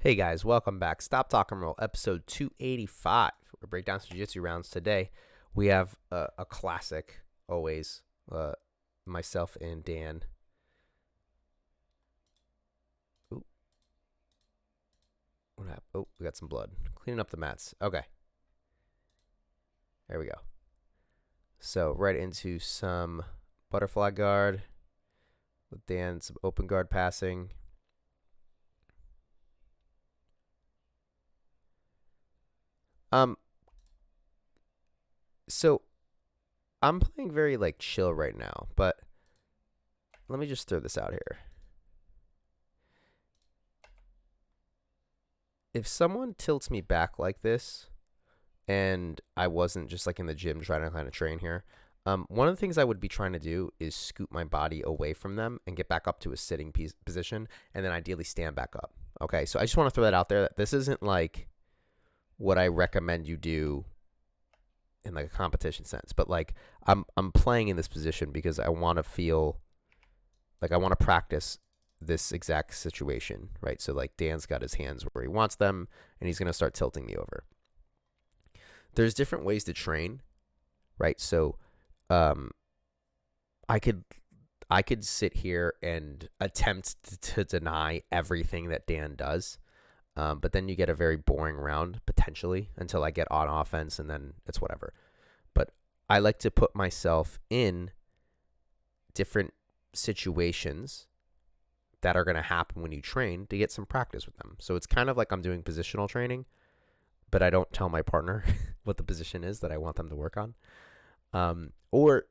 Hey guys, welcome back. Stop Talk and Roll, episode 285. We're breaking down some jiu-jitsu rounds today. We have a classic, always, myself and Dan. Ooh, what happened? Oh, we got some blood. Cleaning up the mats. Okay. There we go. So right into some butterfly guard with Dan, some open guard passing. So I'm playing very chill right now, but let me just throw this out here. If someone tilts me back like this, and I wasn't just in the gym trying to kind of train here, one of the things I would be trying to do is scoot my body away from them and get back up to a sitting position, and then ideally stand back up. Okay, so I just want to throw that out there. That this isn't what I recommend you do in a competition sense, but I'm playing in this position because I want to feel I want to practice this exact situation, right? So Dan's got his hands where he wants them, and he's gonna start tilting me over. There's different ways to train, right? So I could sit here and attempt to deny everything that Dan does, but then you get a very boring round potentially until I get on offense, and then it's whatever. But I like to put myself in different situations that are going to happen when you train to get some practice with them. So it's kind of like I'm doing positional training, but I don't tell my partner what the position is that I want them to work on. Or,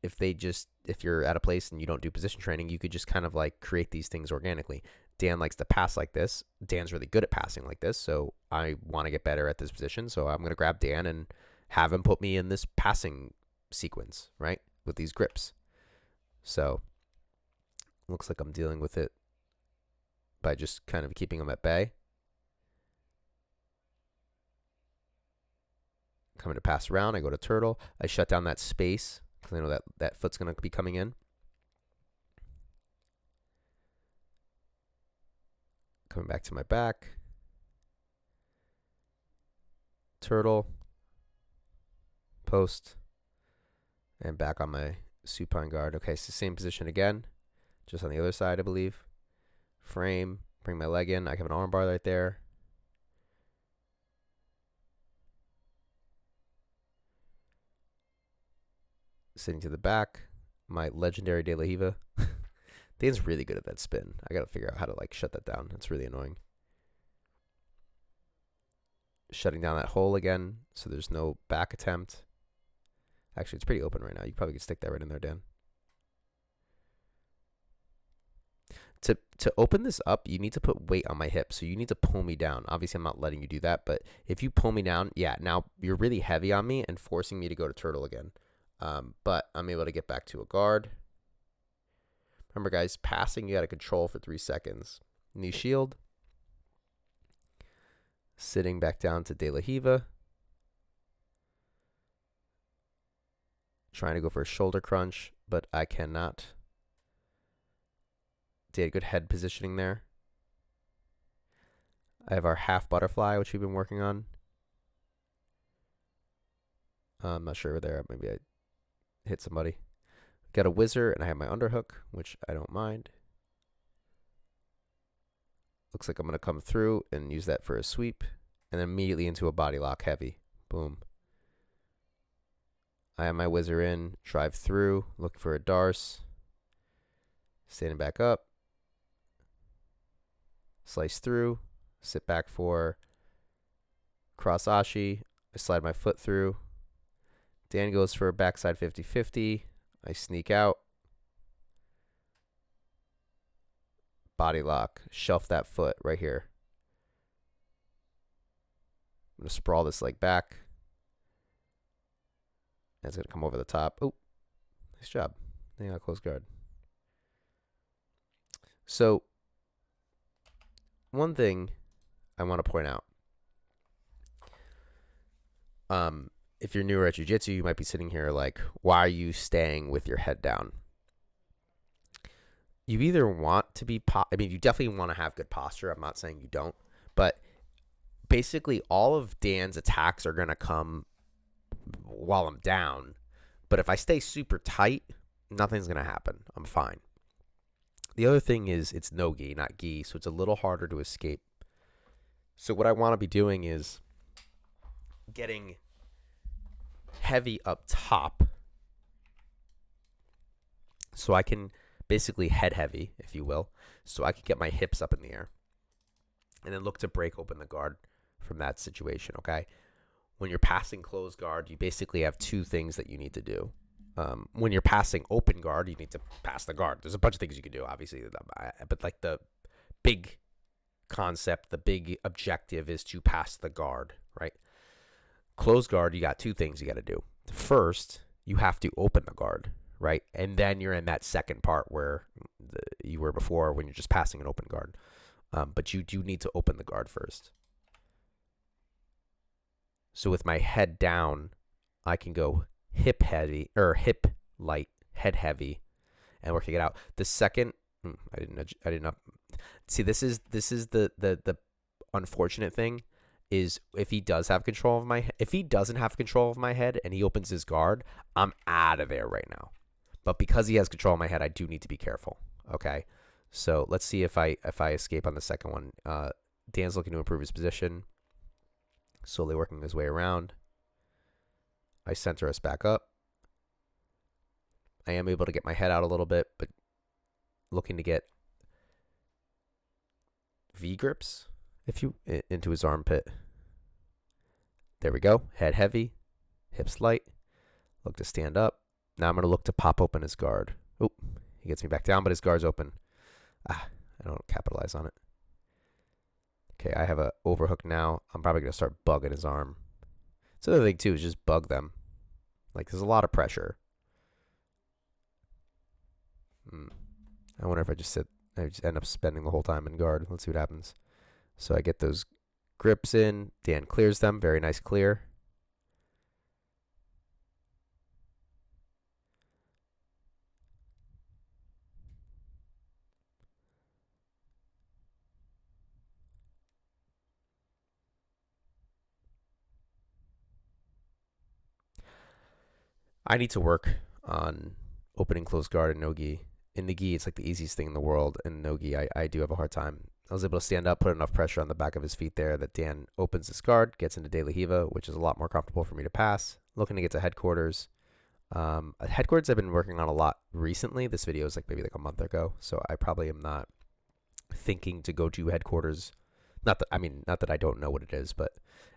if you're at a place and you don't do position training, you could just kind of create these things organically. Dan likes to pass like this. Dan's really good at passing like this. So I want to get better at this position. So I'm going to grab Dan and have him put me in this passing sequence, right? With these grips. So looks like I'm dealing with it by just kind of keeping him at bay. Coming to pass around, I go to turtle. I shut down that space because I know that foot's going to be coming in. Coming back to my back. Turtle. Post. And back on my supine guard. Okay, so same position again. Just on the other side, I believe. Frame. Bring my leg in. I have an arm bar right there. Sitting to the back. My legendary De La Hiva. Dan's really good at that spin. I got to figure out how to shut that down. It's really annoying. Shutting down that hole again so there's no back attempt. Actually, it's pretty open right now. You probably could stick that right in there, Dan. To open this up, you need to put weight on my hip. So you need to pull me down. Obviously, I'm not letting you do that. But if you pull me down, yeah, now you're really heavy on me and forcing me to go to turtle again. But I'm able to get back to a guard. Remember, guys, passing, you got to control for 3 seconds. Knee shield. Sitting back down to De La Hiva. Trying to go for a shoulder crunch, but I cannot. Did a good head positioning there. I have our half butterfly, which we've been working on. I'm not sure there. Maybe I hit somebody. Got a whizzer, and I have my underhook, which I don't mind. Looks like I'm going to come through and use that for a sweep, and then immediately into a body lock heavy. Boom. I have my whizzer in, drive through, looking for a darce. Standing back up. Slice through, sit back for cross ashi. I slide my foot through. Dan goes for a backside 50-50. I sneak out. Body lock. Shelf that foot right here. I'm going to sprawl this leg back. That's going to come over the top. Oh, nice job. They got close guard. So, one thing I want to point out. If you're newer at jiu-jitsu, you might be sitting here why are you staying with your head down? You either want want to be, I mean, you definitely want to have good posture. I'm not saying you don't, but basically all of Dan's attacks are going to come while I'm down. But if I stay super tight, nothing's going to happen. I'm fine. The other thing is it's no gi, not gi, so it's a little harder to escape. So what I want to be doing is getting heavy up top so I can basically head heavy, if you will, so I can get my hips up in the air and then look to break open the guard from that situation, okay? When you're passing closed guard, you basically have two things that you need to do. When you're passing open guard, you need to pass the guard. There's a bunch of things you can do, obviously, but like the big concept, the big objective is to pass the guard, right? Closed guard, you got two things you got to do. First, you have to open the guard, right? And then you're in that second part where you were before when you're just passing an open guard. But you do need to open the guard first. So with my head down, I can go hip heavy or hip light, head heavy, and working it out. The second, I did not see. This is the unfortunate thing is if he does have control of my, if he doesn't have control of my head and he opens his guard, I'm out of there right now. But because he has control of my head, I do need to be careful. Okay, so let's see if I escape on the second one. Dan's looking to improve his position, slowly working his way around. I center us back up. I am able to get my head out a little bit, but looking to get V grips into his armpit. There we go. Head heavy, hips light. Look to stand up. Now I'm going to look to pop open his guard. Oh, he gets me back down, but his guard's open. I don't capitalize on it. Okay, I have a overhook now. I'm probably going to start bugging his arm. So the other thing too is just bug them. Like there's a lot of pressure. I wonder if I just end up spending the whole time in guard. Let's see what happens. So I get those grips in. Dan clears them. Very nice clear. I need to work on opening closed guard and no gi. In the gi, it's like the easiest thing in the world. In no gi, I do have a hard time. I was able to stand up, put enough pressure on the back of his feet there that Dan opens his guard, gets into De La Hiva, which is a lot more comfortable for me to pass. Looking to get to headquarters. Headquarters I've been working on a lot recently. This video is maybe a month ago, so I probably am not thinking to go to headquarters. Not that I don't know what it is, but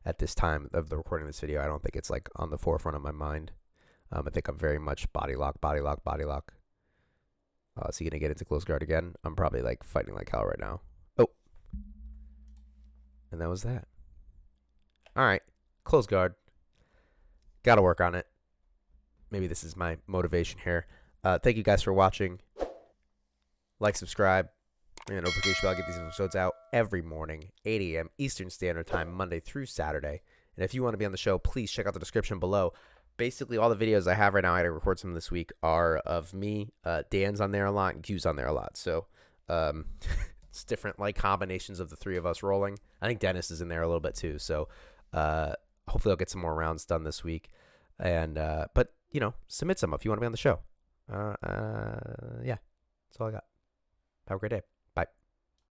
at this time of the recording of this video, I don't think it's on the forefront of my mind. I think I'm very much body lock, body lock, body lock. Is he going to get into close guard again? I'm probably fighting like hell right now. Oh. And that was that. All right. Close guard. Got to work on it. Maybe this is my motivation here. Thank you guys for watching. Like, subscribe, ring the notification bell. I get these episodes out every morning, 8 a.m. Eastern Standard Time, Monday through Saturday. And if you want to be on the show, please check out the description below. Basically, all the videos I have right now, I had to record some this week, are of me. Dan's on there a lot, and Q's on there a lot. So it's different combinations of the three of us rolling. I think Dennis is in there a little bit too. So hopefully I'll get some more rounds done this week. And but submit some if you want to be on the show. Yeah, that's all I got. Have a great day.